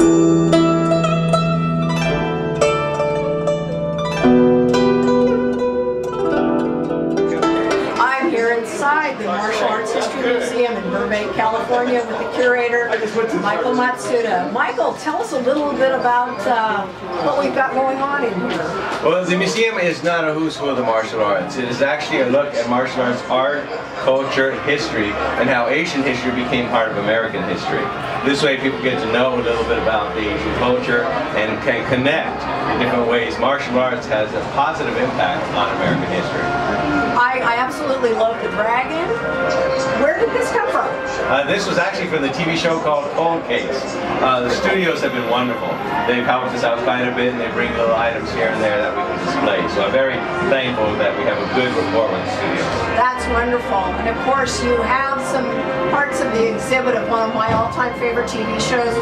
I'm here inside the Martial Arts History Museum in Burbank, California with the curator, Michael Matsuda. Michael, tell us a little bit about what we've got going on in here. Well, the museum is not a who's who of the martial arts. It is actually a look at martial arts art, culture, history, and how Asian history became part of American history. This way people get to know a little bit about the Asian culture and can connect in different ways. Martial arts has a positive impact on American history. I absolutely love the dragon. Where did this come from? This was actually from the TV show called Cold Case. The studios have been wonderful. They've helped us out quite a bit, and they bring little items here and there that we can display. So I'm very thankful that we have a good rapport with the studios. That's wonderful. And of course you have some parts of the exhibit of one of my all-time favorite TV shows,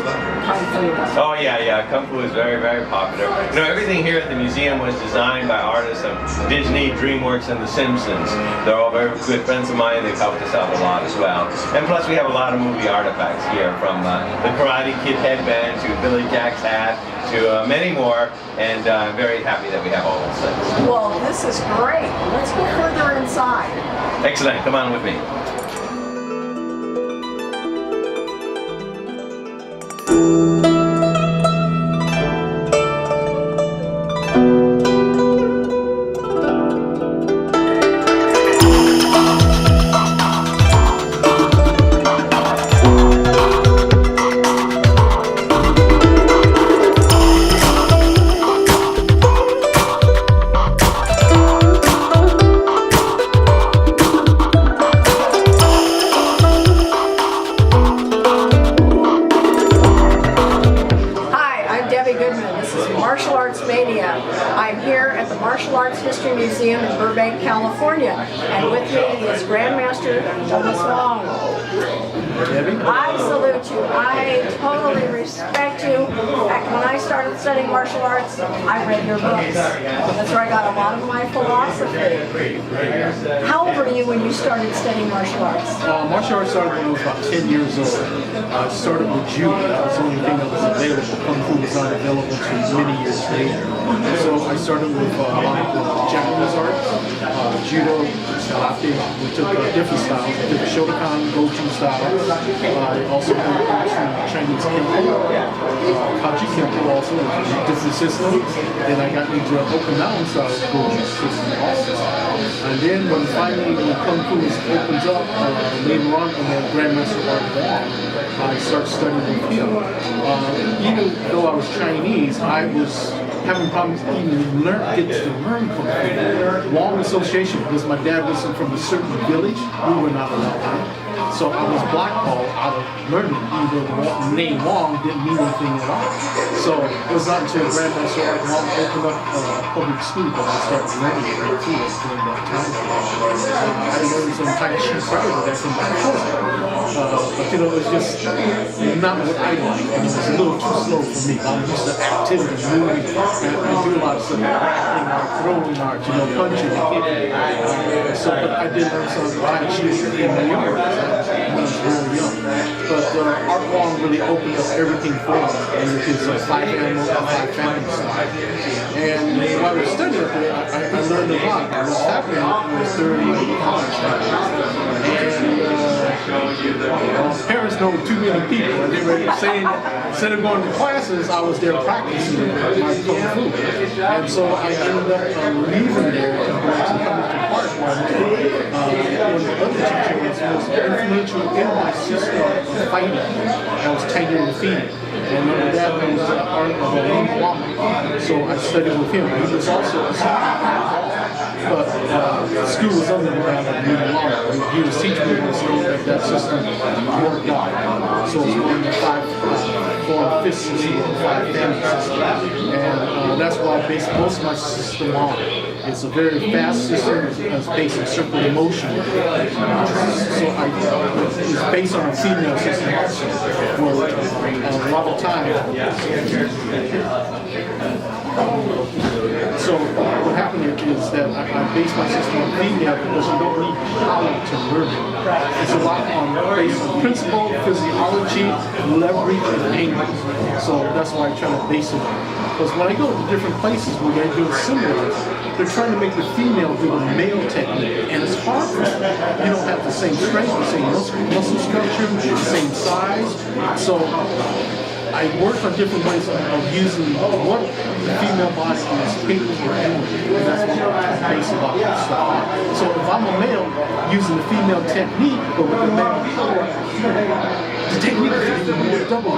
Kung Fu. Oh yeah, Kung Fu is very, very popular. You know, everything here at the museum was designed by artists of Disney, DreamWorks, and The Simpsons. They're all very good friends of mine. They've helped us out a lot as well. And plus we have a lot of movie artifacts here, from the Karate Kid headband to Billy Jack's hat to many more, and I'm very happy that we have all those things. Well, this is great. Let's go further inside. Excellent. Come on with me. Goodman. This is Martial Arts Mania. I'm here at the Martial Arts History Museum in Burbank, California, and with me is Grandmaster Thomas Wong. I salute you. I totally respect you. Back when I started studying martial arts, I read your books. That's where I got a lot of my philosophy. How old were you when you started studying martial arts? Martial arts started when I was about 10 years old. I started with judo. That was the only thing that was available. Kung Fu was not available until many years later. So I started with a lot of Japanese arts, judo, karate. We took different styles. We took Shotokan, Goju style. I also went into Chinese Kempo, Kaji Kempo also, which is a different system. Then I got into Okinawan style Goju system also. And then when finally the Kung Fu opens up later on in the Grandmaster Art Wong, I started studying with him. Even though I was Chinese, I was having problems even getting to learn Kung Fu. Wong Association, because my dad was from a certain village, we were not allowed to. So I was blackballed out of learning, even though the name Wong didn't mean anything at all. So it was not until Grandmaster Art Wong opened up public school that I started learning Kung Fu during that time. I learned some Tai Chi prior to that from my cousin. But you know, it was just not what I liked. It was a little too slow for me. I'm used to activity, moving, and I do a lot of stuff, grappling art, throwing art, you know, punching and kicking. But I did learn some Tai Chi in my younger days. When I was really young. But Art Wong really opened up everything for me, and with his 5 animals and 5 family stuff. And while I was studying up there, I learned a lot. What was happening was during college time. And parents know too many people, and they were saying that instead of going to classes, I was there practicing my Kung Fu. And so I ended up leaving there and going to Huntington Park, where one of the other teachers was influential in my system of fighting. I was taking and defeated. And my dad was the art of a Wong. So I studied with him. He was also a student. But the school was under the ground of Wong. He was teaching me that system worked out. So it's one of the 4-5 system, 5 family system. And that's why I based most of my system on. It's a very fast system. It's based on circular motion. So it's based on a female system also. Where a lot of times. So what happened is that I base my system on female because you don't need power to learn it. It's a lot based on principle, physiology, leverage, and angle. So that's why I try to base it on. Because when I go to different places where they're doing seminars, they're trying to make the female do a male technique, and it's hard for them. You don't have the same strength, the same muscle structure, the same size. So I work on different ways of using what the female body is capable of doing, and that's what I base a lot of stuff on. So if I'm a male using the female technique, but with the male power, the technique is even more double.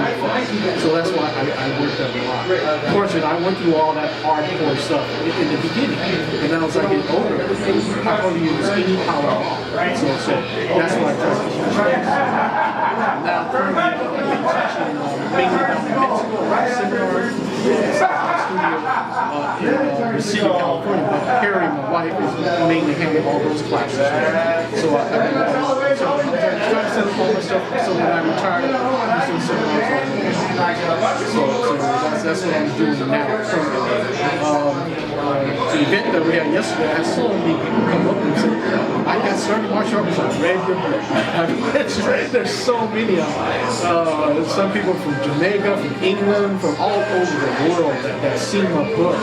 So that's why I work that a lot. Of course, I went through all that hardcore stuff in the beginning, and then as I get older, I hardly use any power at all. So that's what I try to teach. Now, currently, I'm teaching mainly down in Mexico, seminars, inside my studio in Reseda, California. But Carrie, my wife, is mainly handling all those classes. So I'm trying to set up all my stuff so when I retire, I'm just doing seminars all the time. So that's what I'm doing now. The event that we had yesterday, I had so many people come up and say, I got started martial arts, I read your book. There's so many of them. Some people from Jamaica, from England, from all over the world that seen my book.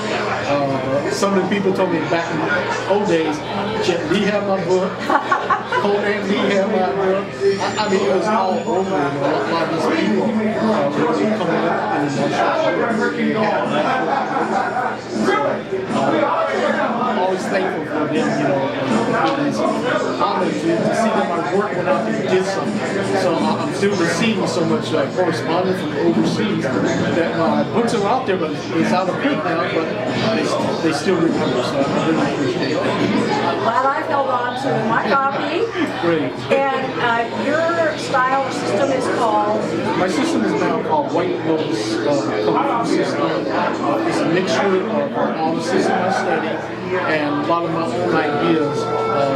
Some of the people told me back in the old days, Jet Li had my book, Conan Lee had my book. I mean, it was all over. A lot of these people really coming up in the martial I'm always thankful for them, it's honor to see that my work went out and did something. So I'm still receiving so much correspondence from overseas that my books are out there, but it's out of print now, but they still remember, so I really appreciate that. I'm glad I held on to my copy. Great. And your style system is called? My system is now called White Lotus Kung Fu System. It's a mixture of all the system I study and a lot of my own ideas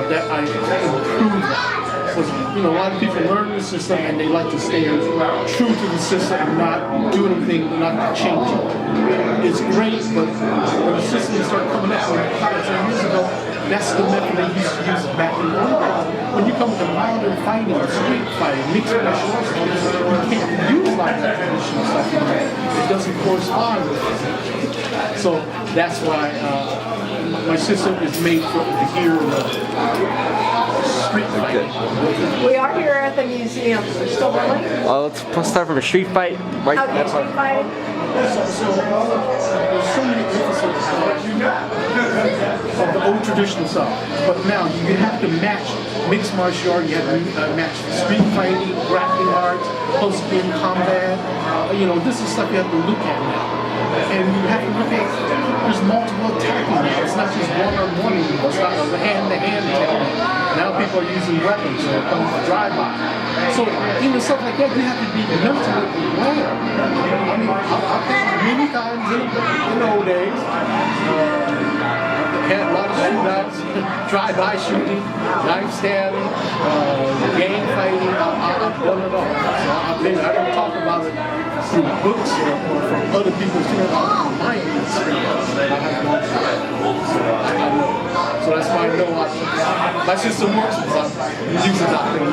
that I improve on. Because, a lot of people learn the system and they like to stay true to the system and not do anything, not change it. It's great, but when the system started coming up 5 or 10 years ago, that's the method they used to use back in the old days. When you come to modern fighting, street fighting, mixed martial arts, you can't use like that traditional stuff anymore. It doesn't correspond with it. So that's why my system is made for the gear of street fighting. We are here at the museum. We're still rolling? Let's start from a street fight. Right. Okay, street fighting. So there's so many emphasis of the old traditional stuff, but now you have to match mixed martial art. You have to match street fighting, grappling arts, close-in combat. This is stuff you have to look at now, and you have to look at. There's multiple attacking now. It's not just one-on-one anymore. It's not the hand-to-hand technique. Now people are using weapons or coming to drive-by. So stuff like that, you have to be mentally aware. I mean, I've had many times in the old days. Had a lot of shootouts, drive-by shooting, knife stabbing, gang fighting. I've done it all. So I don't talk about it through books or from other people's my experience. So that's why I know my system works because I'm using that thing.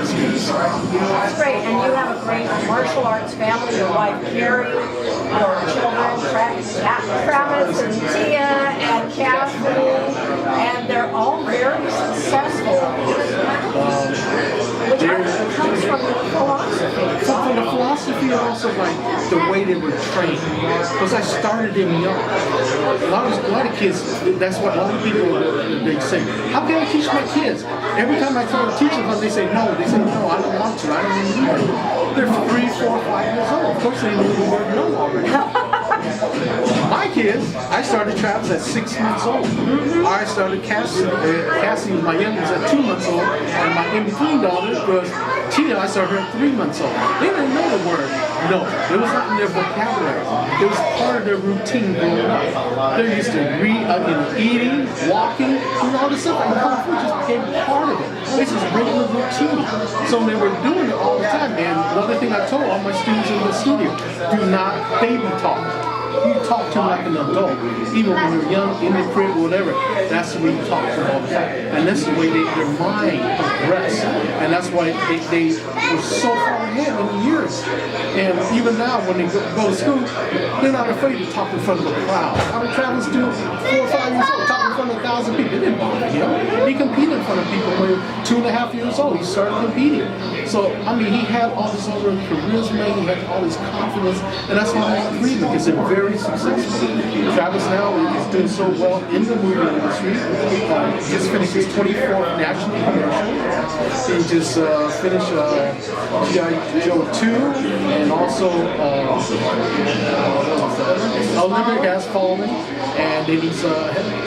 That's great, and you have a great martial arts family. Your wife Carrie, your children Travis and Tia and Kathy, and they're all very successful. Which comes from your philosophy. From the philosophy and also like the way they were trained. Because I started them young. A lot of kids, that's what a lot of people they say, how can I teach my kids? Every time I try to teach them, they say no, I don't want to, I don't want to do it. They're 3, 4, 5 years old. Of course they know the word no already. My kids kids. I started Travis at 6 months old. I started Cassie. Cassie was my youngest at 2 months old, and my in-between daughter was Tia. I started her at 3 months old. They didn't know the word no. It was not in their vocabulary. It was part of their routine growing up. They're used to eating, walking, doing all this stuff, and kung fu just became part of it. It's just regular routine. So they were doing it all the time. And another thing I told all my students in the studio, do not baby talk. You talk to them like an adult. Even when you're young, in the crib, whatever, that's the way you talk to them all the time. And that's the way their mind progresses. And that's why they were so far ahead in the years. And even now, when they go to school, they're not afraid to talk in front of a crowd. I mean, Travis do 4 or 5 years old, talk in front of 1,000 people. It didn't bother him. He competed in front of people when he was 2.5 years old. He started competing. So, I mean, he had all this other charisma, he had all this confidence, and that's why all three of them, because they're very successful. Travis now is doing so well in the movie industry. He just finished his 24th national commercial. He just finished G.I. Joe 2, and also Olympic has fallen, and then he's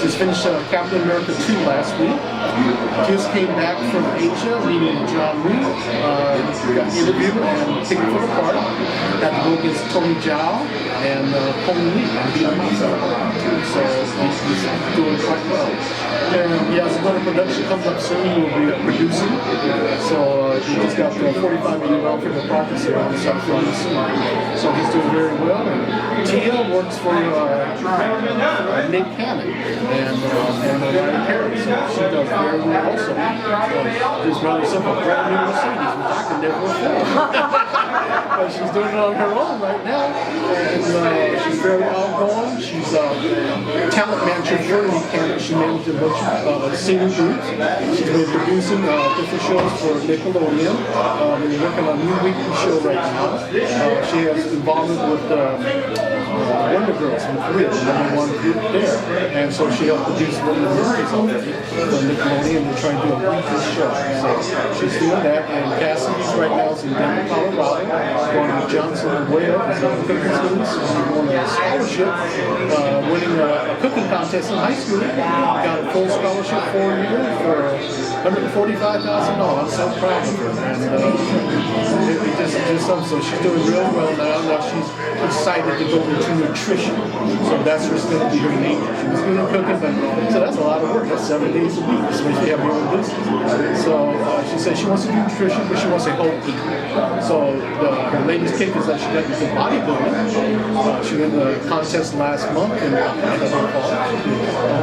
just finished Captain America 2 last week. Just came back from Asia, meeting John Woo. Got interviewed and picked for the part. Had to go against Tony Zhao and Hong Lee and beat him up. So he's doing quite well. And he has another production coming up soon. He will be producing. So he just got the $45 million for the prophecy around the South Florida soon. So he's doing very well. And Tia works for Nick Cannon and Mariah Carey. So she does very well also. Just brought herself a brand new Mercedes, which I could never afford. But she's doing it on her own right now. And she's very outgoing. She's talent manager for Nick Cannon. She managed a bunch of singing groups. She's been producing different shows for Nickelodeon. We're working on a new weekly show right now. She has involvement with Wonder Girls in Korea, the #1 group there. And so she helped produce one of the movies already for Nickelodeon. They're trying to do a weekly show. So she's doing that. And Cassidy's right now is in Denver, Colorado. Going to Johnson and Wales as a cooking student. She's won a scholarship, winning a cooking contest in high school. Got a full scholarship 4 years for $145,000. I'm so proud of her. And it just something. So she's doing real well now. Now she's excited to go into nutrition. So that's what's going to be her major. She was good at cooking, but so that's a lot of work. That's 7 days a week, especially having your own business. So she said she wants to do nutrition, but she wants to help eat. So her latest kick is that she got into bodybuilding. She won the contest last month in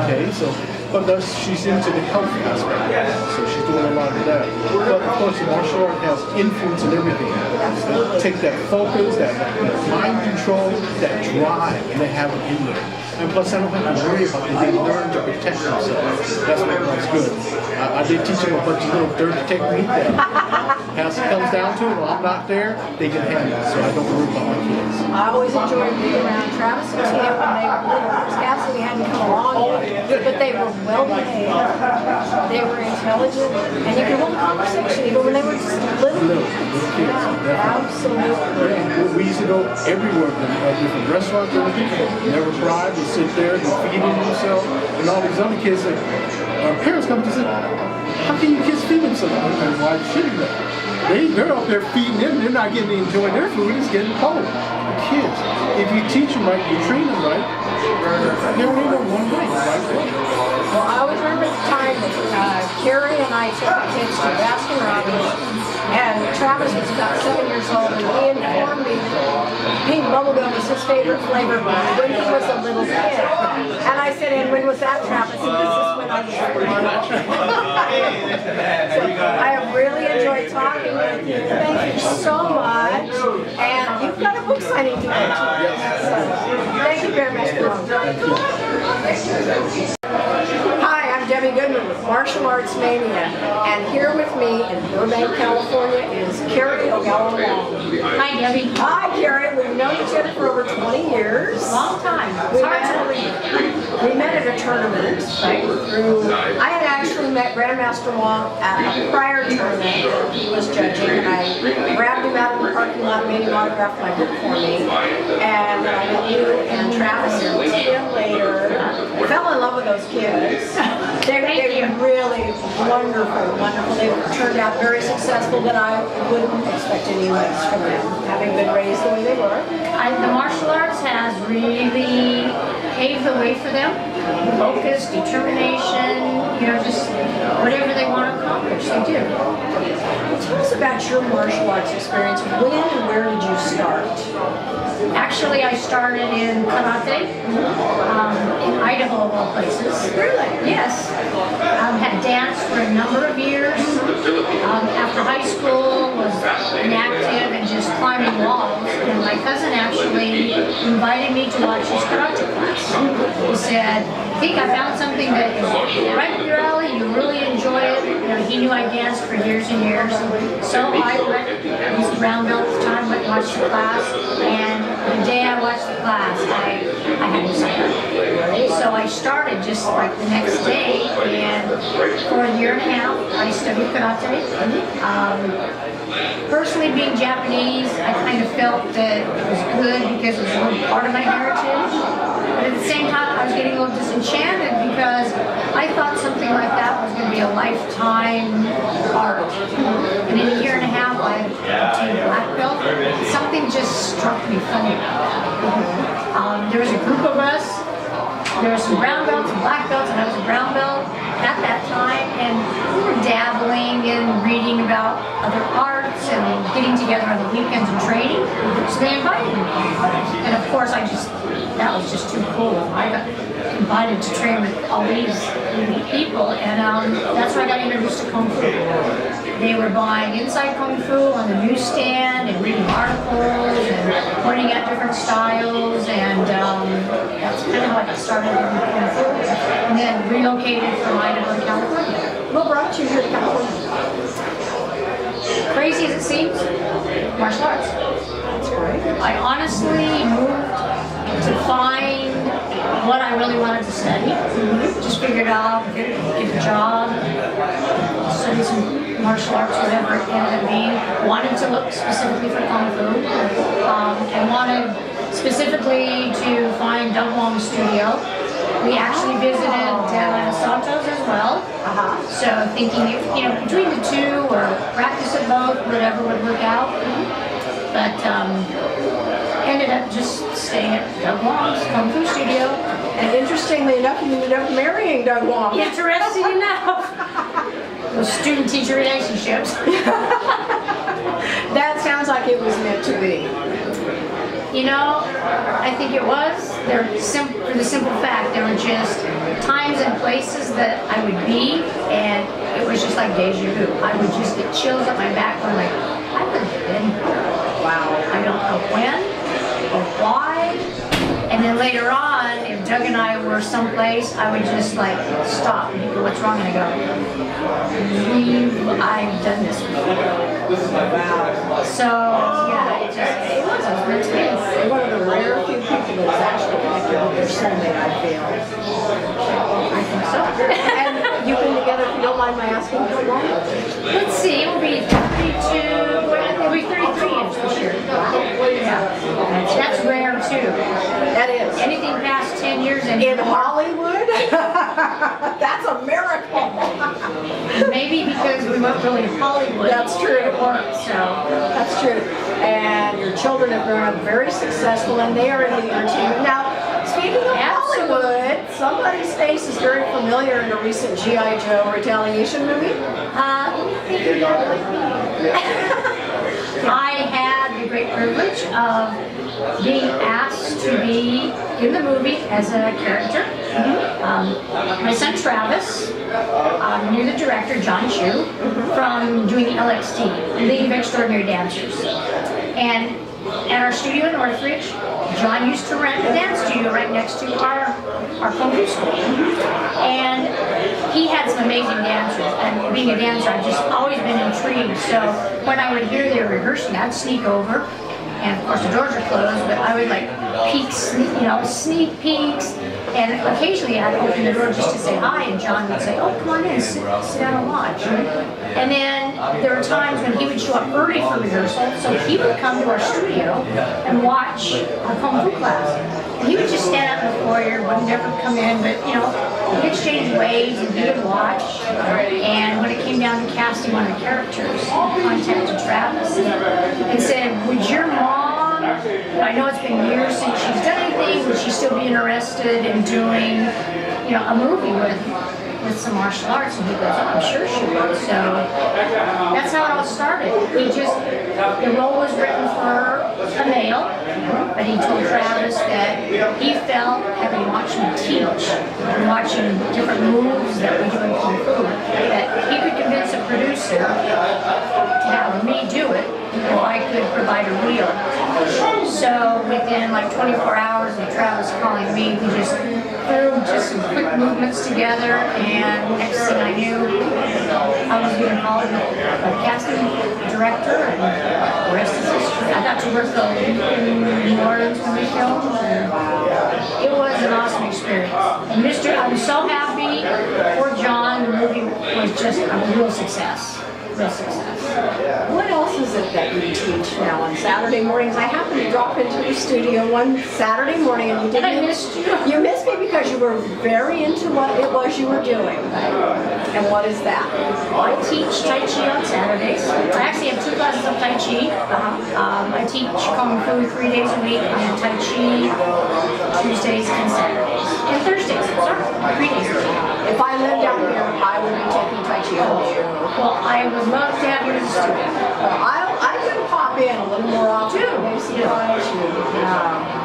okay, so but she's into the health aspect, so she's doing a lot of that. But of course, the martial art has influence in everything. Take that focus, that mind control, that drive, and they have it in there. And plus, I don't have to worry about it. They learn to protect themselves. That's what was good. I did teach them a bunch of little dirty technique that as it comes down to it, when I'm not there, they can handle it, so I don't worry about my kids. I always enjoyed being around Travis and Tia when they were little. Cassidy hadn't come along yet, but they were well behaved, they were intelligent, and you could hold a conversation even when they were just little kids. Yeah, absolutely. We used to go everywhere, different restaurants, never cried, would sit there and feeding themselves, and all these other kids, our parents come to say, how can you kids feed themselves? And why shouldn't they? They're up there feeding them, they're not getting to enjoy their food, it's getting cold. The kids, if you teach them right, you train them right, they only know one way, right? Well, I always remember the time that Carrie and I took the kids to Baskin Robbins, and Travis was about 7 years old, and he informed me that pink bubblegum was his favorite flavor when he was a little kid. And I said, and when was that, Travis? And this is when I was 4. I have really enjoyed talking with you. Thank you so much. And you've got a book signing to go to. So, thank you very much. Hi, I'm Debbie Goodman with Martial Arts Mania, and here with me in Burbank, California is Carrie Gallagher. Hi, Debbie. Hi, Carrie. We've known each other for over 20 years. Long time. We met at a tournament. I had actually met Grandmaster Wong at a prior tournament that he was judging, and I grabbed him out of the parking lot, made him autograph my book for me, and I met you and Travis and Tia. Wonderful, wonderful. They turned out very successful, but I wouldn't expect any less from them, having been raised the way they were. The martial arts has really paved the way for them. Focus, determination, just whatever they want to accomplish, they do. Well, tell us about your martial arts experience. When and where did you start? Actually, I started in karate in Idaho, of all places. Really? Yes. Had danced for a number of years. After high school, was inactive and just climbing walls. And my cousin actually invited me to watch his karate class. He said, I think I found something that is right up your alley, you really enjoy it. He knew I danced for years and years. So I went, I was a brown belt at the time, went and watched the class. And the day I watched the class, I had to sign up. So I started just like the next day, and for a year and a half, I studied karate. Personally, being Japanese, I kind of felt that it was good because it was a little part of my heritage. But at the same time, I was getting a little disenchanted because I thought something like that was going to be a lifetime art. And in a year and a half, I obtained black belt. Something just struck me funny about that. There was a group of us. There were some brown belts and black belts, and I was a brown belt at that time, and we were dabbling and reading about other arts and getting together on the weekends and training. So they invited me. And of course, that was just too cool. I got invited to train with all these people, and that's when I got introduced to Kung Fu. They were buying Inside Kung Fu on the newsstand and reading articles and pointing at different styles, and that's kind of how I got started in Kung Fu. And then relocated from Idaho to California. What brought you here to California? Crazy as it seems, martial arts. That's great. I honestly moved to find what I really wanted to study. Just figured out, get a job, study some martial arts, whatever it ended up being. Wanted to look specifically for Kung Fu, and wanted specifically to find Doug Wong's studio. We actually visited Los Santos as well. So thinking, between the two or practice at both, whatever would work out. But ended up just staying at Doug Wong's Kung Fu studio. And interestingly enough, you ended up marrying Doug Wong. Interesting enough. Those student-teacher relationships. That sounds like it was meant to be. I think it was. For the simple fact, there were just times and places that I would be, and it was just like deja vu. I would just get chills up my back going like, I could have been here. Wow. I don't know when or why. And then later on, if Doug and I were someplace, I would just like stop and he'd go, what's wrong? And I go, I've done this before. Wow. So, yeah, it was meant to be. You're one of the rare few people that's actually connected with their soulmate, I feel. I think so. And you've been together, if you don't mind my asking, how long? Let's see, it'll be 32, it'll be 33 years this year. Yeah. That's rare too. That is. Anything past 10 years In Hollywood? That's a miracle. Maybe because we weren't really Hollywood. That's true. It worked, so. That's true. And your children have grown up very successful, and they are in the entertainment. Now, speaking of Hollywood, somebody's face is very familiar in a recent G.I. Joe retaliation movie. I had the great privilege of being asked to be in the movie as a character. My son Travis knew the director, John Chu, from doing LXD, League of Extraordinary Dancers. And at our studio in Northridge, John used to rent a dance studio right next to our Kung Fu school. And he had some amazing dancers. And being a dancer, I've just always been intrigued. So when I would hear they were rehearsing, I'd sneak over. And of course the doors are closed, but I would like sneak peeks. And occasionally I'd open the door just to say hi, and John would say, oh, come on in, sit down and watch. And then there were times when he would show up early for rehearsal, so he would come to our studio and watch our Kung Fu class. And he would just stand up in the foyer, would never come in, but we exchanged waves and he would watch. And when it came down to casting one of the characters, he contacted Travis and said, would your mom, I know it's been years since she's done anything, would she still be interested in doing, a movie with some martial arts? And he goes, oh, I'm sure she would. So that's how it all started. The role was written for a male, but he told Travis that he felt, having watched me teach and watching different moves that we do in Kung Fu, that he could convince a producer to have me do it if I could provide a reel. So within like 24 hours of Travis calling me, we just threw just some quick movements together, and next thing I knew, I was getting called a casting director, and the rest is history. I got to work in New Orleans when we filmed, and it was an awesome experience. And I was so happy for John. The movie was just a real success. Real success. What else is it that you teach now on Saturday mornings? I happened to drop into the studio one Saturday morning and you didn't. I missed you. You missed me because you were very into what it was you were doing. And what is that? I teach Tai Chi on Saturdays. I actually have 2 classes of Tai Chi. I teach Kung Fu 3 days a week and Tai Chi Tuesdays and Saturdays. And Thursdays, sorry, 3 days a week. If I lived down here, I would be taking Tai Chi all day. Well, I would love to have you as a student. I could pop in a little more often.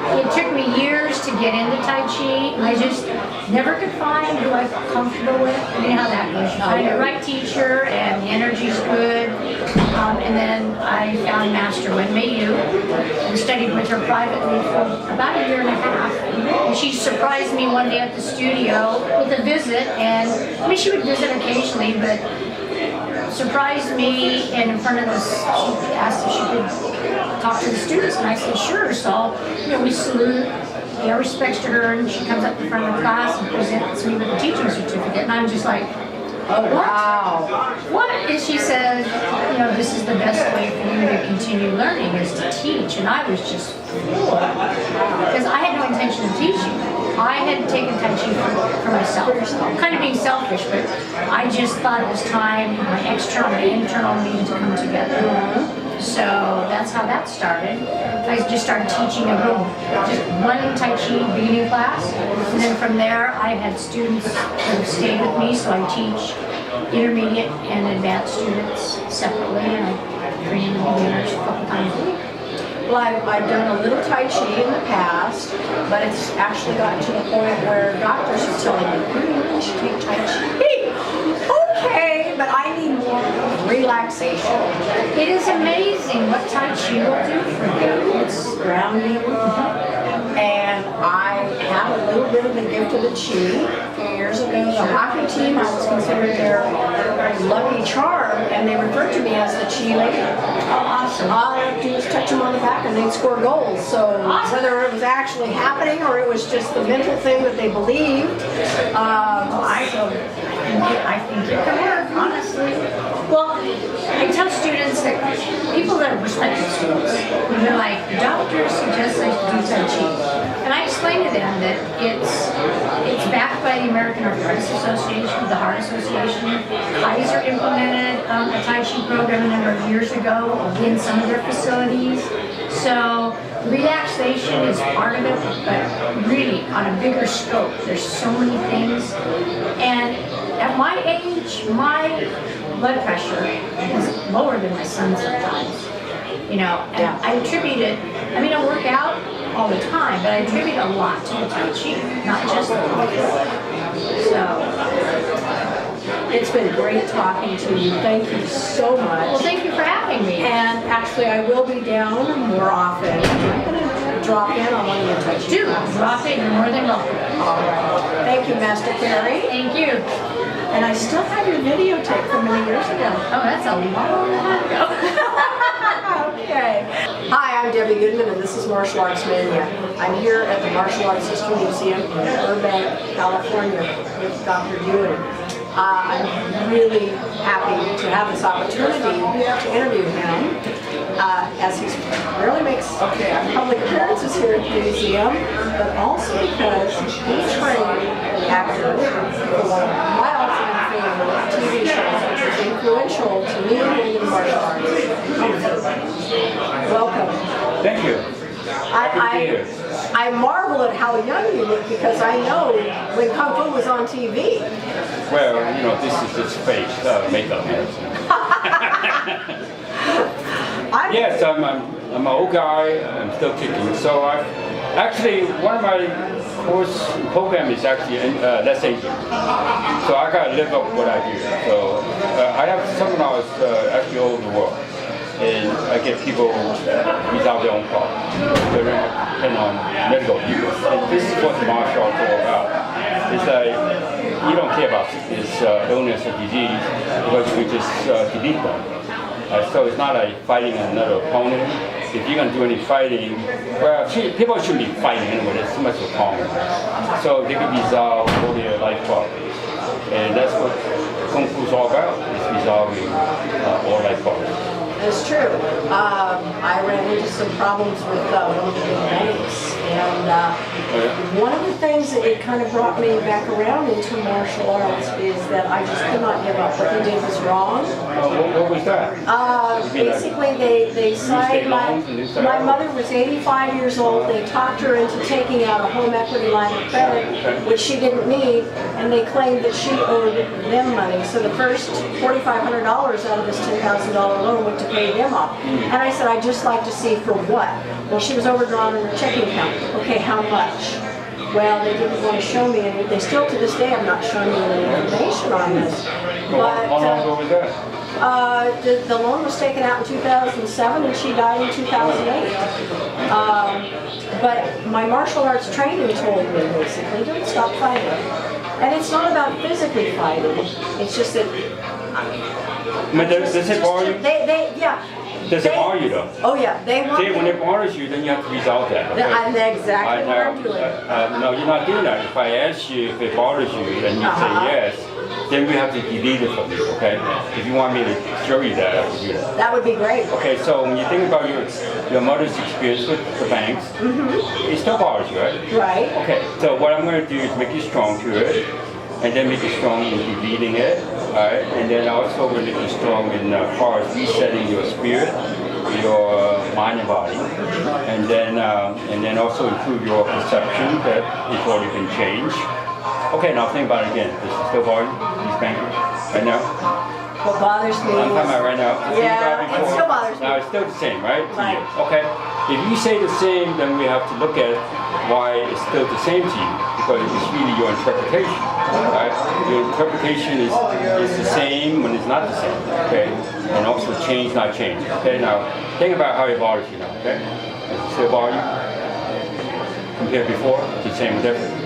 It took me years to get into Tai Chi. I just never could find who I felt comfortable with. You know how that goes. You find the right teacher and the energy's good. And then I found Master Wen Meiyu and studied with her privately for about 1.5 years. And she surprised me one day at the studio with a visit. And I mean, she would visit occasionally, but surprised me, and in front of us, she asked if she could talk to the students, and I said sure. So, we salute, pay our respects to her, and she comes up in front of the class and presents me with a teaching certificate, and I'm just like, oh wow. What? And she says, this is the best way for you to continue learning is to teach, and I was just floored because I had no intention of teaching. I had taken Tai Chi for myself, kind of being selfish, but I just thought it was time my external and internal needed to come together. So that's how that started. I just started teaching just one Tai Chi beginning class, and then from there I had students that have stayed with me, so I teach intermediate and advanced students separately, and I train the beginners a couple times a week. Well, I've done a little Tai Chi in the past, but it's actually gotten to the point where doctors are telling me, you really should take Tai Chi. Okay, but I need more relaxation. It is amazing what Tai Chi will do for you. It's grounding, and I had a little bit of the gift of the Chi. A few years ago, the hockey team, I was considered their lucky charm, and they referred to me as the Chi lady. Awesome. All I have to do is touch them on the back and they'd score goals. So whether it was actually happening or it was just the mental thing that they believed, I think it can work, honestly. Well, I tell students that people that are respected students, they're like, doctors suggest I should do Tai Chi. And I explain to them that it's backed by the American Arthritis Association, the Heart Association. Kaiser implemented a Tai Chi program a number of years ago in some of their facilities. So relaxation is part of it, but really on a bigger scope. There's so many things. And at my age, my blood pressure is lower than my son's sometimes. And I attribute it, I work out all the time, but I attribute a lot to the Tai Chi, not just the Kung Fu. So, it's been great talking to you. Thank you so much. well, thank you for having me. And actually, I will be down more often. I'm going to drop in on one of your Tai Chi Do classes. drop in, you're more than welcome. All right. Thank you, Master Carrie. Thank you. And I still have your videotape from many years ago. Oh, that's a long time ago. Okay. Hi, I'm Debbie Goodman, and this is Martial Arts Mania. I'm here at the Martial Arts History Museum in Burbank, California, with Dr. Dewan. I'm really happy to have this opportunity to interview him. as he rarely makes public appearances here at the museum, but also because he trained actors for my all-time favorite TV show, which was influential to me in the martial arts. Welcome. Thank you. I marvel at how young you look because I know when Kung Fu was on TV. Well, you know, this is just fake makeup. Yes, I'm an old guy. I'm still kicking. So I actually one of my course program is actually less Asian. So I gotta live up what I do. So I have seminars actually all over the world. And I get people without their own problem. They don't depend on medical people. And this is what the martial arts is all about. It's like you don't care about sickness, illness, or disease because you just delete them. So it's not like fighting another opponent. If you're going to do any fighting, well, people shouldn't be fighting anyway. There's too much of common. So they can resolve all their life problems. And that's what Kung Fu is all about, is resolving all life problems. That's true. I ran into some problems with one of the big banks, and one of the things that it kind of brought me back around into martial arts is that I just could not give up. What he did was wrong. What was that? Basically, they signed my mother was 85 years old. They talked her into taking out a home equity line of credit, which she didn't need, and they claimed that she owed them money. So the first $4,500 out of this $10,000 loan went to pay them off. And I said, I'd just like to see for what? Well, she was overdrawn in her checking account. Okay, how much? Well, they didn't want to show me any. They still to this day have not shown me any information on this. But, how long ago was that? the loan was taken out in 2007 and she died in 2008. But my martial arts training told me basically, don't stop fighting. And it's not about physically fighting. It's just that. Does it bother you? Yeah. Does it bother you though? Oh yeah, they want. See, when it bothers you, then you have to resolve that. Okay? And exactly what I'm doing. No, you're not doing that. If I ask you if it bothers you and you say yes, then we have to delete it from you, okay? If you want me to show you that, I will do that. That would be great. Okay, so when you think about your mother's experience with the banks, it still bothers you, right? Right. Okay, so what I'm going to do is make you strong to it, and then make you strong in deleting it, alright? And then also we're making you strong in far as resetting your spirit, your mind and body, and then also improve your perception that it's already been changed. Okay, now think about it again. Does it still bother you, these bankers, right now? What bothers me I'm talking about right now. Yeah, it still bothers me. Now it's still the same, right? Right. To you. Okay. If you say the same, then we have to look at why it's still the same to you, because it's really your interpretation, right? Your interpretation is the same when it's not the same, okay? And also change, not change. Okay. Now think about how it bothers you now. Okay. Does it still bother you compared to before? It's the same or different?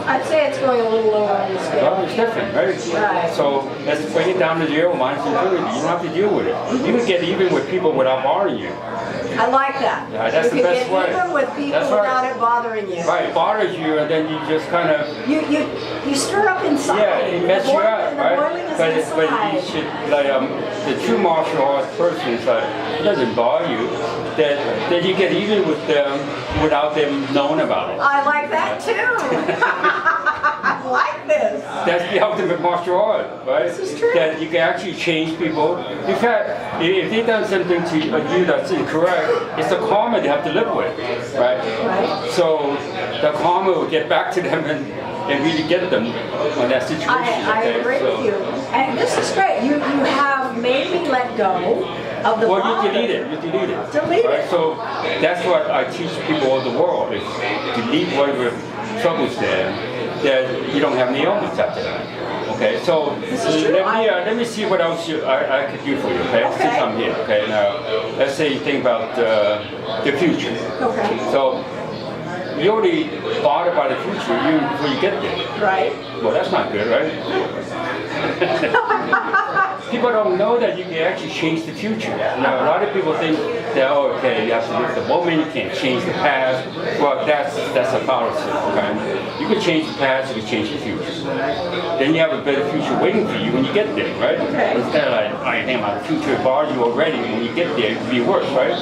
I'd say it's going a little lower on the scale. Well, it's different, right? Right. So let's bring it down to zero, minus infinity. You don't have to deal with it. You can get even with people without bothering you. I like that. Yeah, that's you the best can way. get even with people That's right. without it bothering you. Right, it bothers you, and then you just kind of You stir up inside. yeah, it messes you up, The right? boiling is But inside. you should like the true martial arts person is like it doesn't bother you. That you get even with them without them knowing about it. I like that too. I like this. That's the ultimate martial art, right? This is true. That you can actually change people. In fact, if they've done something to you that's incorrect, it's the karma they have to live with, right? Right. So the karma will get back to them and really get them on that situation. I okay? agree So, with you. And this is great. You have made me let go of the well, bother. you delete it. You delete it. Delete right? it. So that's what I teach people all over the world: is delete whatever troubles there, that you don't have any illness after that. Okay, so This is true. let me see what else I could do for you. Okay, Okay. since I'm here. Okay, now let's say you think about the future. Okay. So you already thought about the future before you get there. Right. Well, that's not good, right? people don't know that you can actually change the future. You know, a lot of people think that, oh, okay, you have to live the moment, you can't change the past. Well, that's a fallacy. Okay? You can change the past, you can change the future. Then you have a better future waiting for you when you get there, right? Okay. Instead of like, I think my future bars you already. When you get there, it will be worse, right?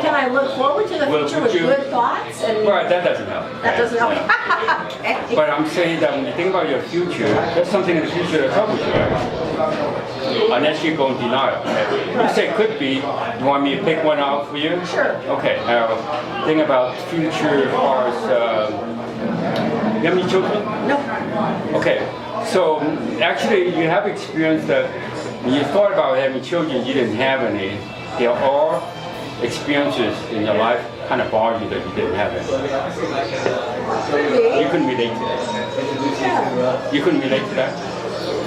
Can I look forward to the Well, future would with you- good thoughts? And Right, that doesn't help. that doesn't help. Yeah. Okay. But I'm saying that when you think about your future, there's something in the future that troubles you, right? Unless you go in denial. Okay? You say could be. You want me to pick one out for you? Sure. Okay. Now, think about future as far as. You have any children? No. Okay. So actually, you have experienced that when you thought about having children, you didn't have any. There are experiences in your life kind of bothered you that you didn't have any. Could be. You couldn't relate to that. Yeah. You couldn't relate to that?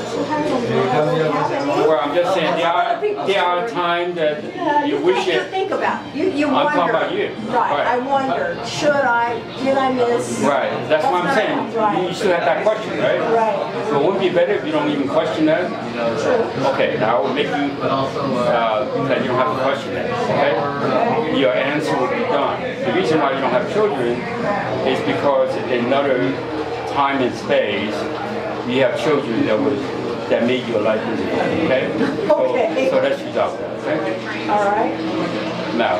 Sometimes I'm not. Well, I'm just saying there are times that you wish You it. think about. You I'm wonder. talking about you. Right. Right. I wonder. Did I miss? Right. That's what I'm saying. Right. You still have that question, right? Right. So wouldn't it be better if you don't even question that? True. Okay. Now I will make you that you don't have to question that. Okay. Your answer will be done. The reason why you don't have children is because in another time and space you have children that made your life miserable. Okay. Okay. So let's resolve that. Okay. All right. Now,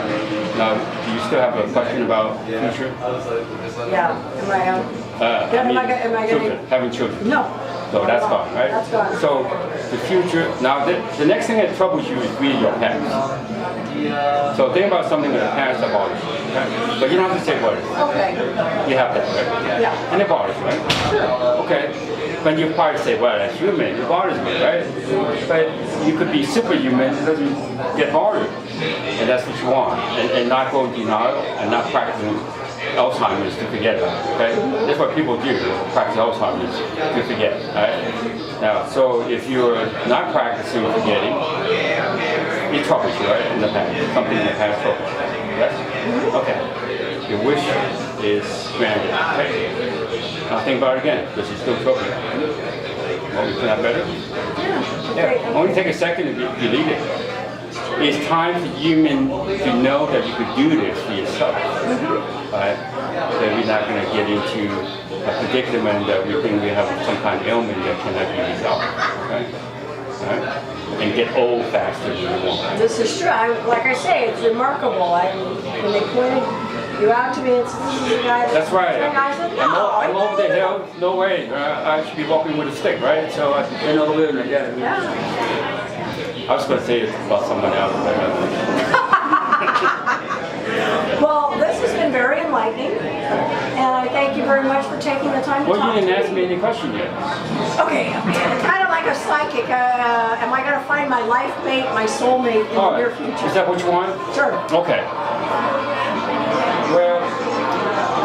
do you still have a question about future? Yeah. Am I on? Am I gonna- children, having children. No. So that's gone, right? That's gone. So the future. Now, the next thing that troubles you is really your past. So think about something in the past that bothers you. Okay? But you don't have to say what it is. Okay. You have that, right? Yeah. And it bothers you, right? Sure. Okay. But you probably say, well, that's human. It bothers me, right? But you could be superhuman. It doesn't get bothered. And that's what you want. And not go in denial and not practicing Alzheimer's to forget about it, okay? That's what people do, practice Alzheimer's to forget, right? Now, so if you're not practicing forgetting, it troubles you, right? In the past, something in the past troubles you, yes? Okay. Your wish is granted, okay? Now think about it again, because it's still troubling you. Want me to that better? Yeah. Only take a second to delete it. It's time for human to know that you could do this for yourself. Right? That we're not going to get into a predicament that we think we have some kind of ailment that cannot be resolved. Right? Right? And get old faster than we want. This is true. Like I say, it's remarkable. When they pointed you out to me, it's this is the guy. That's right. I said, no. I'm over the hill. No way. I should be walking with a stick, right? So I can bend over and get it. Yeah. I was going to say it about someone else. Well, this has been very enlightening, and I thank you very much for taking the time to Well, talk you to didn't ask me. me any question yet. Okay, kind of like a psychic. Am I going to find my life mate, my soulmate in the near future? Is that what you want? Sure. Okay. Well,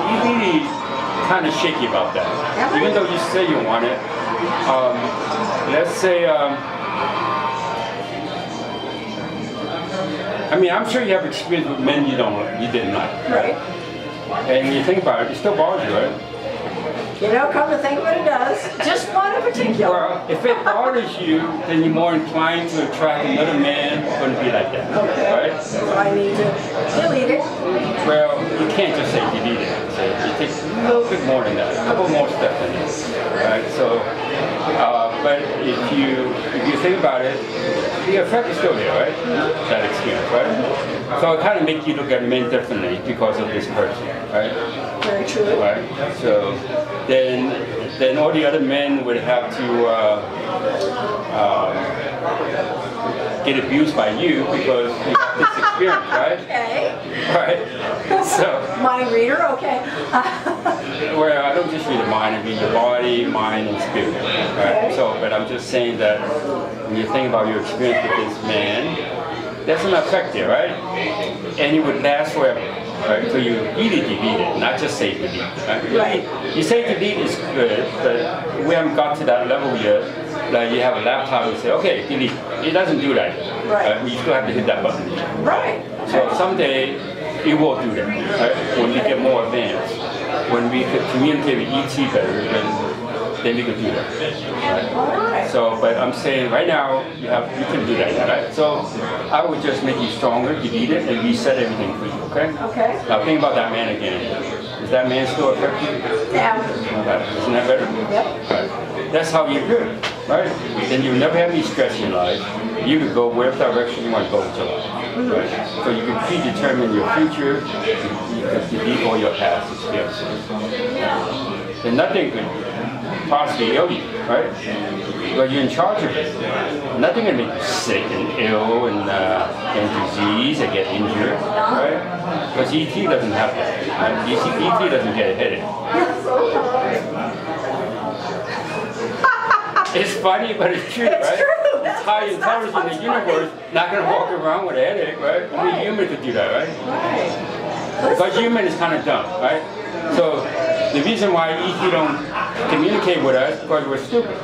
you really kind of shaky about that. Am I? Even though you say you want it. Let's say, I mean, I'm sure you have experience with men you didn't like. Right. And you think about it, it still bothers you, right? You know, come to think of it, it does. Just one in particular. Well, if it bothers you, then you're more inclined to attract another man who's going to be like that, right? So I need to delete it. Well, you can't just say delete it. So it takes a little bit more than that, a couple more steps than that, right? So, but if you think about it, the effect is still there, right? That experience, right? So it kind of makes you look at men differently because of this person, right? Very true. Right. So then all the other men would have to get abused by you because you have this experience, right? Okay. Right. So. Mind reader, okay. Well, I don't just read the mind, I read your body, mind, and spirit. Right. Okay. So, but I'm just saying that when you think about your experience with this man, there's an effect there, right? And it would last forever. Right? So you really delete it, not just say delete. Right? You say delete is good, but we haven't got to that level yet. Like you have a laptop and say, okay, delete. It doesn't do that. Right. You still have to hit that button. Right. So someday it will do that. Right? When we get more advanced, when we could communicate with ET better, then then we could do that. All right. Right? So, but I'm saying right now you can do that, right? So I would just make you stronger, delete it, and reset everything for you. Okay? Okay. Now think about that man again. Is that man still affecting you? Yeah. Right. Isn't that better? Yep. Right. That's how you're good, right? Then you'll never have any stress in your life. You can go whatever direction you want to go with your life. Right? So you can predetermine your future, you can delete all your past experiences. And nothing could possibly ill you, right? But you're in charge of it. Nothing can make you sick and ill and disease and get injured, right? Because ET doesn't have that. Right? ET doesn't get a headache. It's funny, but it's true, right? It's true. It's high intelligence in the universe, not going to walk around with a headache, right? Only human could do that, right? Right. But human is kind of dumb, right? So the reason why ET don't communicate with us is because we're stupid,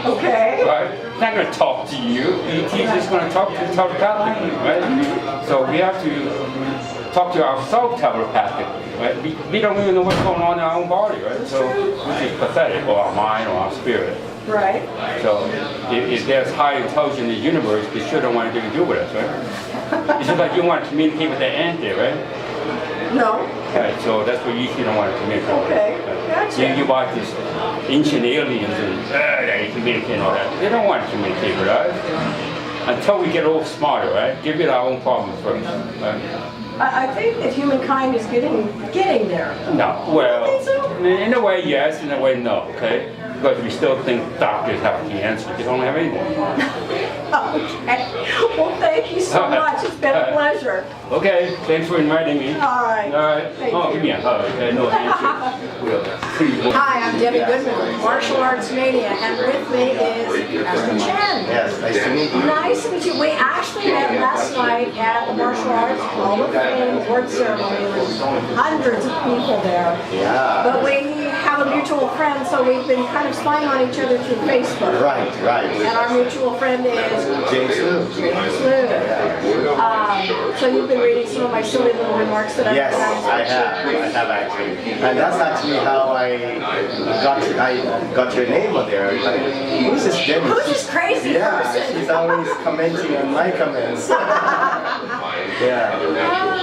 Okay. right? It's not going to talk to you. ET is just going to talk to you telepathically, right? So we have to talk to ourselves telepathically, right? We don't even know what's going on in our own body, right? So which is pathetic, or our mind, or our spirit. Right. So if there's high intelligence in the universe, they sure don't want anything to do with us, right? It's just like you want to communicate with the ant there, right? No. Right, so that's what you don't want to communicate with. Okay, Right? gotcha. You watch these ancient aliens and they communicate and all that. They don't want to communicate with us until we get a little smarter, right? Give it our own problems first, right? I think that humankind is getting there. No, well, think so? in a way yes, in a way no, okay? Because we still think doctors have the answer. They don't have anything. Okay. Well, thank you so much. It's been a pleasure. Okay, thanks for inviting me. All right. All right. Thank Oh, you. give me a hug. Okay, no handshake. Hi, I'm Debbie Goodman with Martial Arts Mania, and with me is Master Chen. Yes, nice to meet you. Nice to meet you. We actually met last night at the Martial Arts Hall of Fame award ceremony. There was hundreds of people there. Yeah. But we have a mutual friend, so we've been kind of spying on each other through Facebook. Right, right. And our mutual friend is James Liu. James Liu. So you've been reading some of my silly little remarks that I've Yes, I have actually. And that's actually how I got your name on there. Like, who's this Debbie? Who's this crazy Yeah, person? she's always commenting on my comments. Yeah.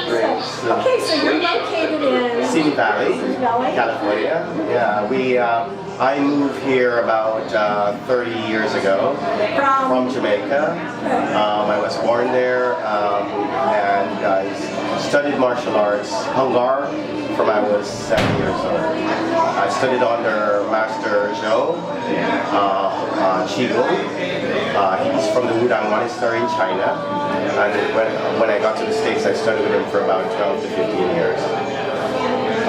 Great. So, Okay, so you're located in Simi Valley, Valley? California. Yeah, I moved here about 30 years ago from Jamaica. I was born there and I studied martial arts, Hung Gar, from I was 7 years old. I studied under Master Zhou, Chigo. He's from the Wudang Monastery in China. And when I got to the States, I studied with him for about 12 to 15 years,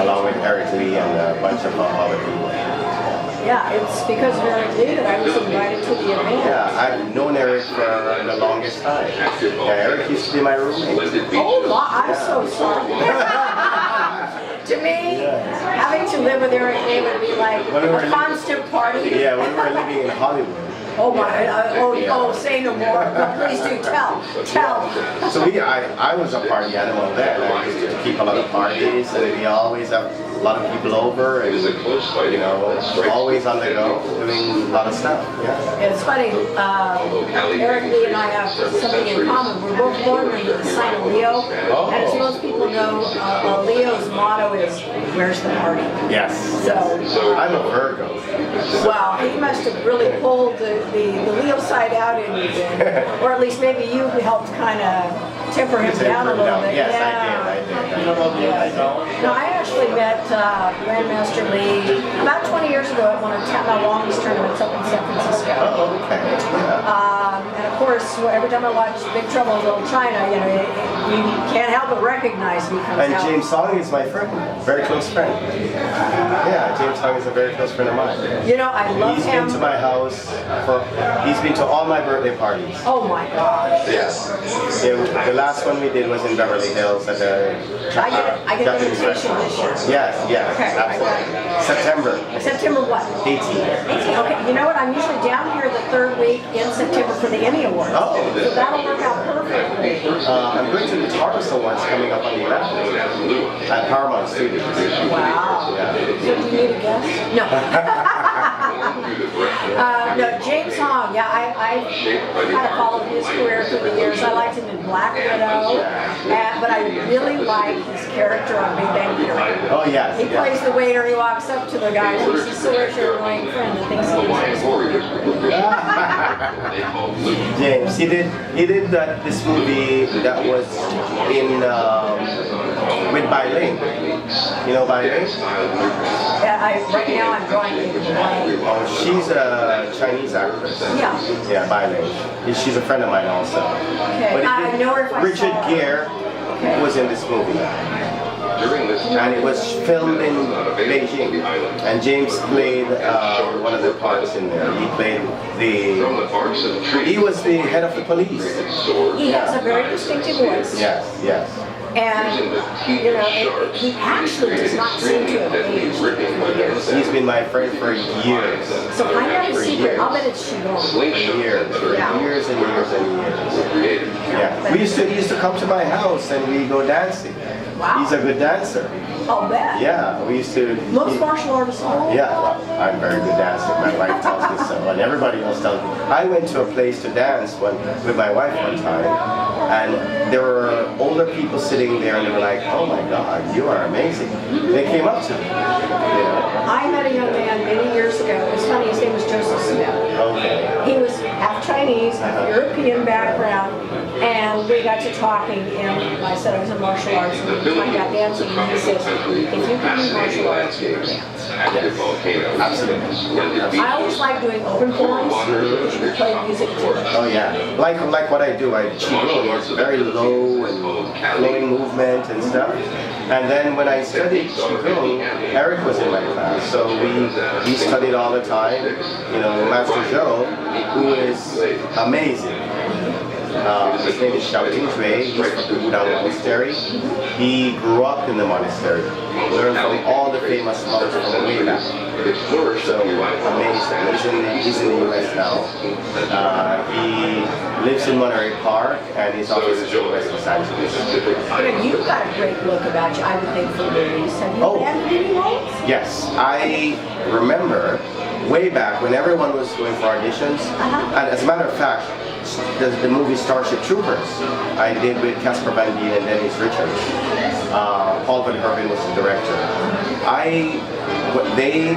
along with Eric Lee and a bunch of other people. Yeah, it's because of Eric Lee that I was invited to the event. Yeah, I've known Eric for the longest time. Yeah, Eric used to be my roommate. Oh my, I'm so sorry. To me, having to live with Eric Lee would be like a constant party. Yeah, when we were living in Hollywood. Oh my, say no more. But please do tell. So I was a party animal then. I used to keep a lot of parties, and we always have a lot of people over, and always on the go, doing a lot of stuff. Yeah. It's funny, Eric Lee and I have something in common. We're both born under the sign of Leo, and as most people know, Leo's motto is, where's the party? Yes. So I'm a Virgo. wow, he must have really pulled the Leo side out in you then. Or at least maybe you helped kind of temper him down a little bit. Yes, Yeah. I did. No, I actually met Grandmaster Lee about 20 years ago at one of Wong's tournaments up in San Francisco. Oh, okay. Yeah. And of course, every time I watch Big Trouble in Little China, you can't help but recognize me comes And out. James Hong is my friend, very close friend. Yeah, James Hong is a very close friend of mine. I love He's him. been to my house he's been to all my birthday parties. Oh my gosh. Yes. The last one we did was in Beverly Hills at the I get an Japanese invitation restaurant. this year. Yes, Okay, I got absolutely. September September what? 18th. Okay, you know what? I'm usually down here the third week in September for the Emmy Awards. Oh, So that'll work out perfectly. I'm going to the Taurus Awards coming up on the 11th at Paramount Studios. Wow. Yeah. So do you need a guest? No. I kind of followed his career through the years. I liked him in Black Widow, but I really like his character on Big Bang Theory. Oh yes. He plays the waiter, he walks up to the guy, who's the your annoying friend that thinks he's James, he did this movie that was in with Bai Ling. You know Bai Ling? Yeah, right now I'm drawing you the line. Oh, she's a Chinese actress. Yeah. Yeah, Bai Ling. She's a friend of mine also. Okay, But I know her if I Richard saw Gere was in this movie. And it was filmed in Beijing, and James played one of the parts in there. He played he was the head of the police. He has a very distinctive voice. Yes, yes. And, you know, he actually does not seem to have aged for years. He's been my friend for years. So I have a secret. I'll bet it's Qigong. Years and years and years and years. Yeah. He used to come to my house and we go dancing. Wow. He's a good dancer. I'll bet. Yeah, we used to. Most martial artists are. Yeah, well, I'm a very good dancer. My wife tells me so, and everybody else tells me. I went to a place to dance with my wife one time, and there were older people sitting there, and they were like, "Oh my God, you are amazing." They came up to me. I met a young man many years ago. It was funny. His name was Joseph Smith. Okay. He was half Chinese, half European background, and we got to talking, and I said I was in martial arts, and we got dancing, and he says, if you can do martial arts, you can dance. Absolutely. I always like doing open forums, because you can play music too. Oh yeah, like what I do, I Qigong. It's very low and flowing movement and stuff. And then when I studied Qigong, Eric was in my class, so we studied all the time. You know, Master Zhou, who is amazing. His name is Xiao Jingzhui. He's from the Wudang Monastery. He grew up in the monastery, learned from all the famous monks from way back. So amazing. He's in the US now. He lives in Monterey Park, and his office is in West Los Angeles. You know, you've got a great look about you, I would think, for movies. Have you abandoned any roles? Yes, I remember way back when everyone was going for auditions, and as a matter of fact, the movie Starship Troopers I did with Casper Van Dien and Dennis Richards. Paul Van Herven was the director. They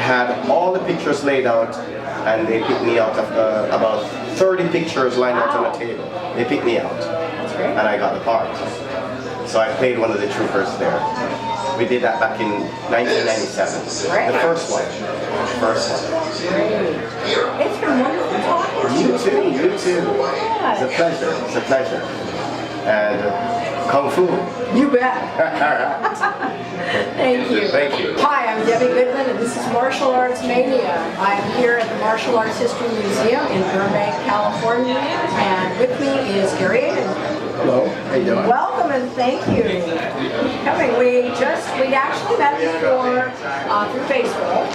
had all the pictures laid out, and they picked me out of about 30 pictures lined out on the table. They picked me out, and I got the part. So I played one of the troopers there. We did that back in 1997. The first one. It's been wonderful talking to you. You too. It's a pleasure. It's a pleasure. And Kung Fu. You bet. Thank you. Thank you. Hi, I'm Debbie Goodman, and this is Martial Arts Mania. I'm here at the Martial Arts History Museum in Burbank, California, and with me is Gary Aiden. Hello, how you doing? Welcome and thank you for coming. We actually met before through Facebook,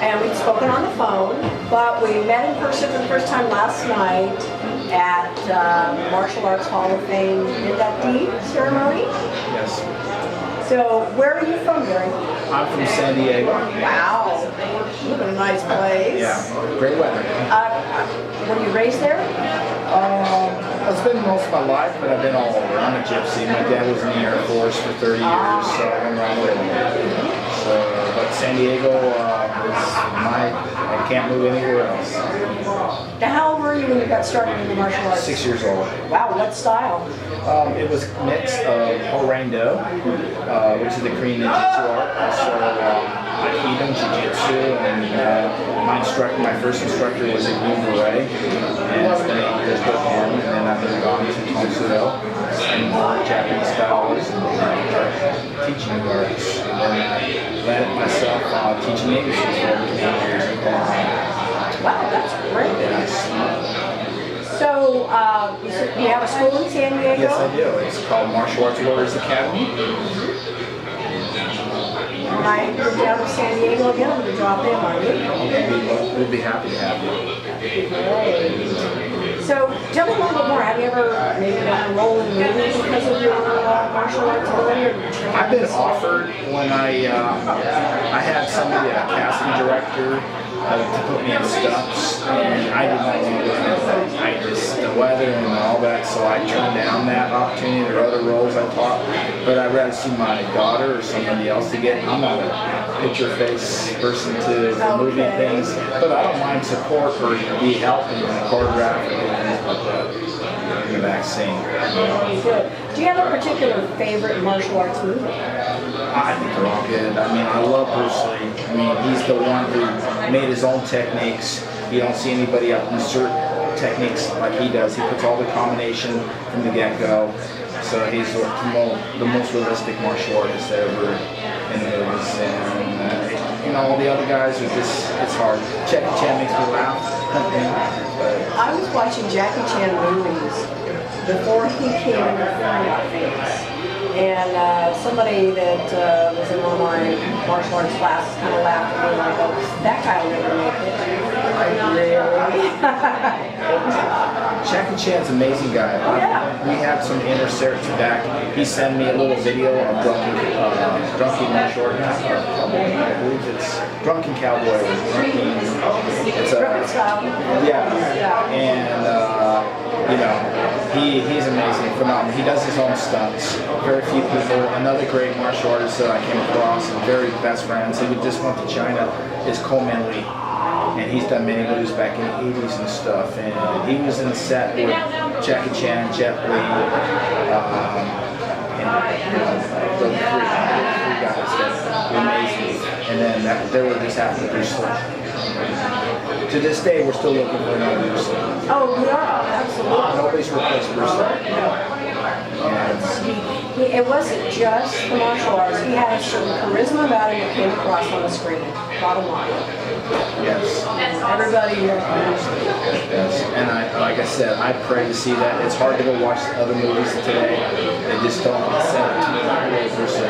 and we'd spoken on the phone, but we met in person for the first time last night at Martial Arts Hall of Fame inductee ceremony. Yes. So, where are you from, Gary? I'm from San Diego. Wow, you live in a nice place. Yeah, great weather. Were you raised there? I've spent most of my life, but I've been all over. I'm a gypsy. My dad was in the Air Force for 30 years, so I went around the world. So, but San Diego I can't move anywhere else. Now, how old were you when you got started in the martial arts? 6 years old. Wow, what style? It was a mix of Ho-Rang-Do, which is the Korean ninjutsu art, also Aikido, Jiu-Jitsu, and my first instructor was a Blue Beret, and studied this with him, and then I moved on to Tongsudo, and more Japanese styles, and teaching arts, and then I landed myself teaching English for over 8 years in Goodman. Wow, that's great. Yes. So, you have a school in San Diego? Yes, I do. It's called Martial Arts Warriors Academy. When I go down to San Diego again, I'm going to drop in on you. We'd be happy to have you. So, tell me a little bit more. Have you ever maybe done a role in movies because of your martial arts ability? I've been offered when I I had somebody, a casting director, to put me in stunts, and I did not want to do that. I just, the weather and all that, so I turned down that opportunity. There are other roles I taught, but I'd rather see my daughter or somebody else to get. I'm not a picture face person to movie things, but I don't mind support or be helping in the choreography and things like that in the back scene. Good. Do you have a particular favorite martial arts movie? I think they're all good. I mean, I love Bruce Lee. I mean, he's the one who made his own techniques. You don't see anybody up insert techniques like he does. He puts all the combination from the get-go. So he's the most realistic martial artist ever in the movies. And, you know, all the other guys are just, it's hard. Jackie Chan makes me laugh. I was watching Jackie Chan movies before he came into famous. And somebody that was in one of my martial arts classes kind of laughed at me like, oh, that guy will never make it. Really? Jackie Chan's an amazing guy. We had some intercerts back. He sent me a little video of Drunken martial art. I believe it's Drunken Cowboy. It's and you know, he's amazing, phenomenal. He does his own stunts. Very few people. Another great martial artist that I came across, and very best friends. He just went to China. Is Coleman Lee. And he's done many movies back in the 80s and stuff. And he was in the set with Jackie Chan, Jet Li, and the three guys that were amazing. And then they were just after Bruce Lee. To this day, we're still looking for another Bruce Lee. Oh, we are, absolutely. Nobody's replaced Bruce Lee. It wasn't just the martial arts. He had a certain charisma about him that came across on the screen. Bottom line. Yes. Everybody Yes. And like I said, I pray to see that. It's hard to go watch other movies today. They just don't set it to the Bruce Lee.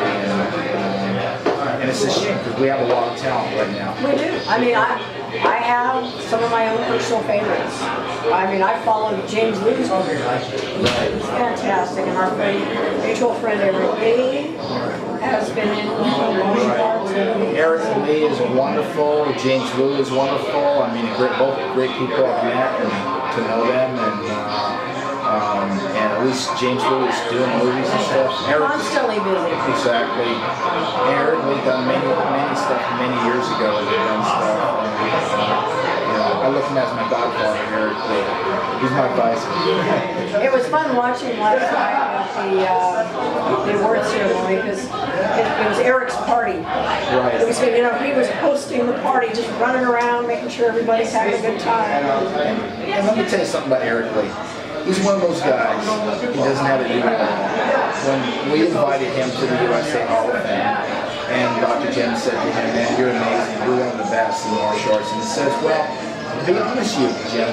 And it's a shame because we have a lot of talent right now. We do. I mean, I have some of my own personal favorites. I mean, I followed James Lee's career. He's fantastic. And our mutual friend Eric Lee has been in martial arts. Eric Lee is wonderful. James Wu is wonderful. I mean, both great people I've met and to know them. And at least James Wu is doing movies and stuff. Constantly busy. Exactly. Eric Lee done many stuff many years ago. Done stuff. I look at him as my godfather, Eric Lee. He's my advisor. It was fun watching last night at the award ceremony because it was Eric's party. Right. It was, you know, he was hosting the party, just running around, making sure everybody's having a good time. And let me tell you something about Eric Lee. He's one of those guys, he doesn't have an ego. When we invited him to the USA Hall of Fame, and Dr. Jim said to him, man, you're amazing, you're one of the best in martial arts. And he says, well, to be honest with you, Jim,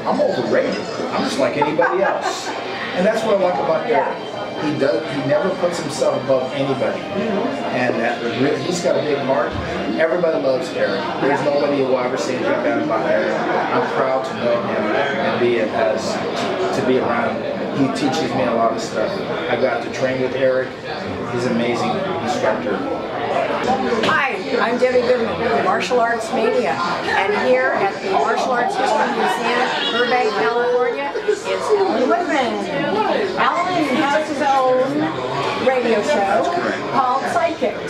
I'm overrated. I'm just like anybody else. And that's what I like about Eric. He never puts himself above anybody. And he's got a big heart. Everybody loves Eric. There's nobody who will ever say anything bad about Eric. I'm proud to know him and to be around him. He teaches me a lot of stuff. I got to train with Eric. He's an amazing instructor. Hi, I'm Debbie Goodman with Martial Arts Mania, and here at the Martial Arts History Museum in Burbank, California, it's Alan Goodman. Alan has his own radio show called Sidekicks.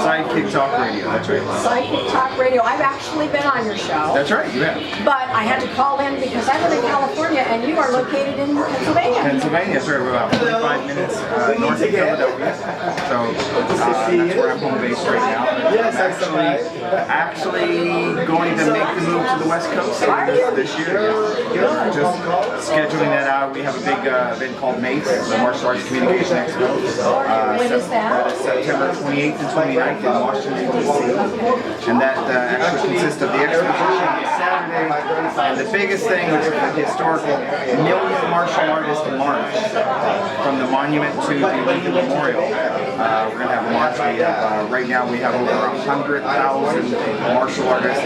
Sidekick Talk Radio, that's right. Sidekick Talk Radio. I've actually been on your show. That's right, you have. But I had to call in because I live in California and you are located in Pennsylvania. Pennsylvania, that's right. We're about 45 minutes north of Philadelphia. So that's where I'm home based right now. Yes, actually going to make the move to the West Coast this year. Just scheduling that out. We have a big event called MACE, the Martial Arts Communication Expo. When is that? September 28th and 29th in Washington, D.C. And that actually consists of the exposition on Saturday. And the biggest thing, which is the historical million martial artist march from the monument to the Lincoln Memorial. We're going to have a march. Right now we have over 100,000 martial artists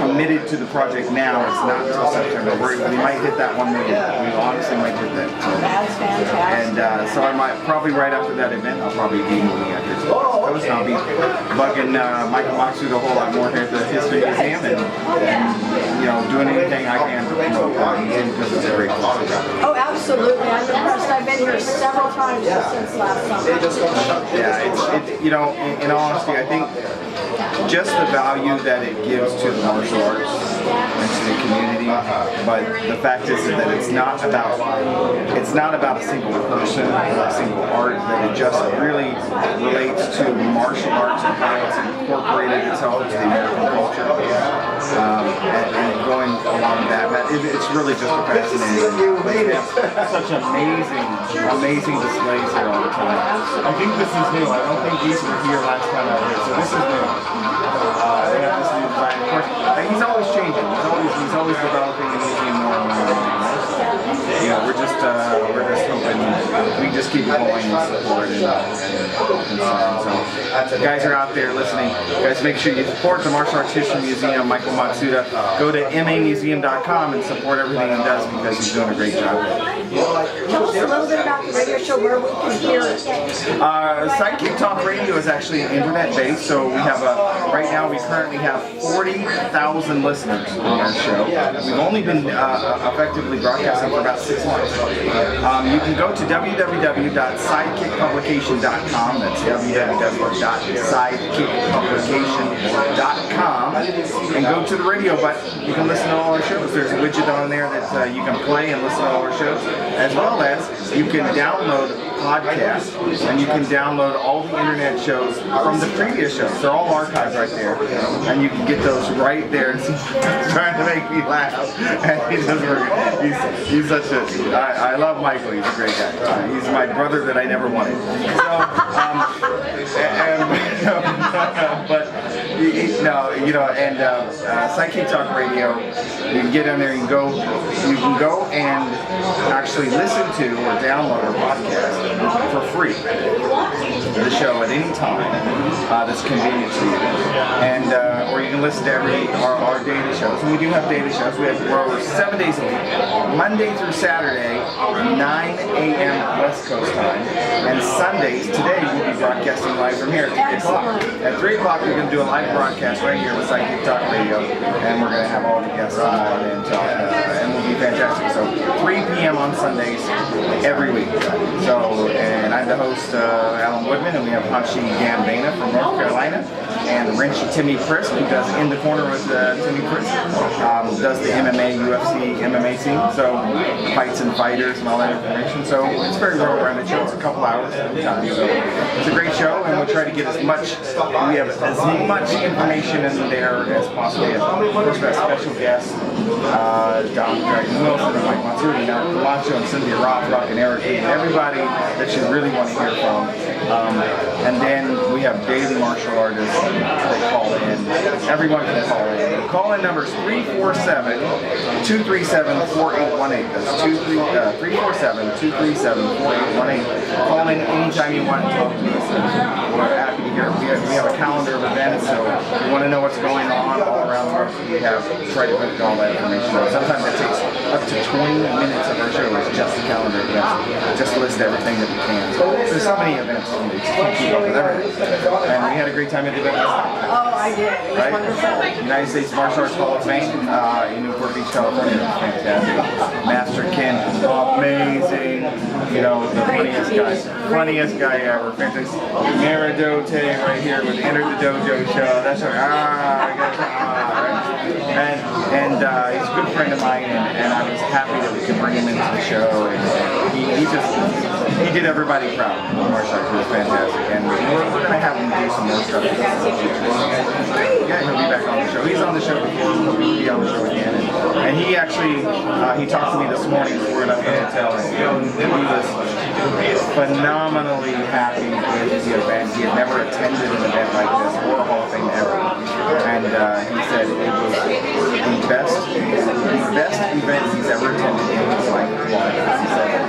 committed to the project now. It's not until September. We might hit that 1 million. We honestly might hit that. That's fantastic. And so I might probably right after that event, I'll probably be moving out here to the West Coast. And I'll be bugging Michael Matsuda a whole lot more here at the History Museum and you know, doing anything I can to promote the museum because it's a great place. Oh, absolutely. I'm impressed. I've been here several times since last summer. Yeah, it's you know, in all honesty, I think just the value that it gives to the martial arts and to the community, but the fact is that it's not about a single person or a single art, that it just really relates to martial arts and how it's incorporated itself into the American culture. And going along that, it's really just a fascinating. They have such amazing displays here all the time. I think this is new. I don't think these were here last time I was here, so this is new. They have this new design. Of course, he's always changing. He's always developing the museum more and more. You know, we're just hoping we just keep going and support it. So, guys are out there listening. Guys, make sure you support the Martial Arts History Museum, Michael Matsuda. Go to mamuseum.com and support everything he does because he's doing a great job. Tell us a little bit about the radio show where we can hear it. Sidekick Talk Radio is actually internet-based, so we have right now we currently have 40,000 listeners on our show. We've only been effectively broadcasting for about 6 months. You can go to www.sidekickpublication.com. That's www.sidekickpublication.com and go to the radio button. You can listen to all our shows. There's a widget on there that you can play and listen to all our shows, as well as you can download podcasts and you can download all the internet shows from the previous shows. They're all archived right there, and you can get those right there. He's trying to make me laugh, and he doesn't work. He's such a. I love Michael. He's a great guy. He's my brother that I never wanted. So, but no, you know, and Sidekick Talk Radio. You can get on there and go. You can go and actually listen to or download our podcast for free. The show at any time that's convenient to you, and or you can listen to our daily shows. And we do have daily shows. We're 7 days a week, Monday through Saturday, 9 a.m. West Coast time, and Sundays. Today we'll be broadcasting live from here at 3 o'clock. At 3 o'clock we're going to do a live broadcast right here with Sidekick Talk Radio, and we're going to have all the guests on and talk, and we'll be fantastic. So 3 p.m. on Sundays every week. So, and I'm the host, Alan Goodman, and we have Hachi Gambana from North Carolina, and Wrenchy Timmy Prisk, who does In the Corner with Timmy Prisk, does the MMA, UFC, MMA scene, so fights and fighters and all that information. So it's a very well-rounded show. It's a couple hours at a time. So it's a great show, and we'll try to get as much information in there as possible. Of course, we have special guests, Don Dragon Wilson and Mike Matsuda, Camacho and Cynthia Rothrock and Eric Lee, and everybody that you really want to hear from. And then we have daily martial artists that call in. Everyone can call in. The call-in number is 347-237-4818. That's 347-237-4818. Call in anytime you want to talk to us. We're happy to hear. We have a calendar of events, so if you want to know what's going on all around the world, we have tried to put all that information on. Sometimes it takes up to 20 minutes of our show is just the calendar events. Just list everything that we can. So there's so many events, you just can't keep up with everything. And we had a great time at the event last night. Oh, I did. It was wonderful. United States Martial Arts Hall of Fame in Newport Beach, California. Fantastic. Master Ken, amazing. You know, the funniest guy ever. Fantastic. Camaraderie right here with Enter the Dojo show. That's right. And he's a good friend of mine, and I was happy that we could bring him into the show. And he did everybody proud. Martial arts was fantastic, and we're going to have him do some more stuff. Yeah, he'll be back on the show. He's on the show before. He'll be on the show again. And he actually, he talked to me this morning before I left the hotel, and he was phenomenally happy with the event. He had never attended an event like this or a Hall of Fame ever. And he said it was the best event he's ever attended in his life. He said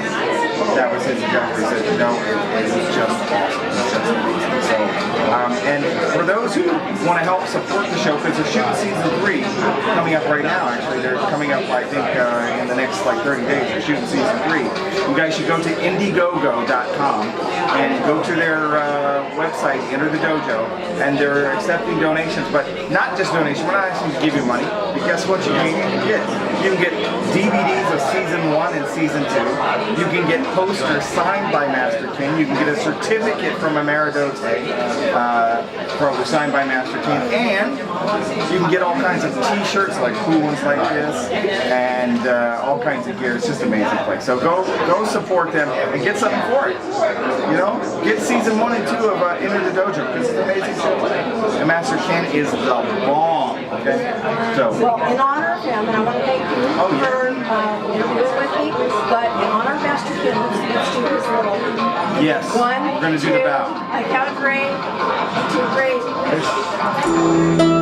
that was his objective. He said, no, it was just awesome. So, and for those who want to help support the show, because they're shooting season 3 coming up right now. Actually, they're coming up, I think, in the next like 30 days. They're shooting season 3. You guys should go to indiegogo.com and go to their website, enter the dojo, and they're accepting donations, but not just donations. We're not asking to give you money. But guess what you can get? You can get DVDs of season 1 and season 2. You can get posters signed by Master King. You can get a certificate from Camaraderie, signed by Master King, and you can get all kinds of T-shirts, like cool ones like this, and all kinds of gear. It's just an amazing place. So go support them and get something for it. You know, get season 1 and 2 of Enter the Dojo, because it's an amazing show. And Master Ken is the bomb. Okay, so. Well, in honor of him, and I want to thank you for interviewing with me, but in honor of Master Ken, let's do this little. Yes. 1, we're going to do the bow. I count of 3, 2, 3.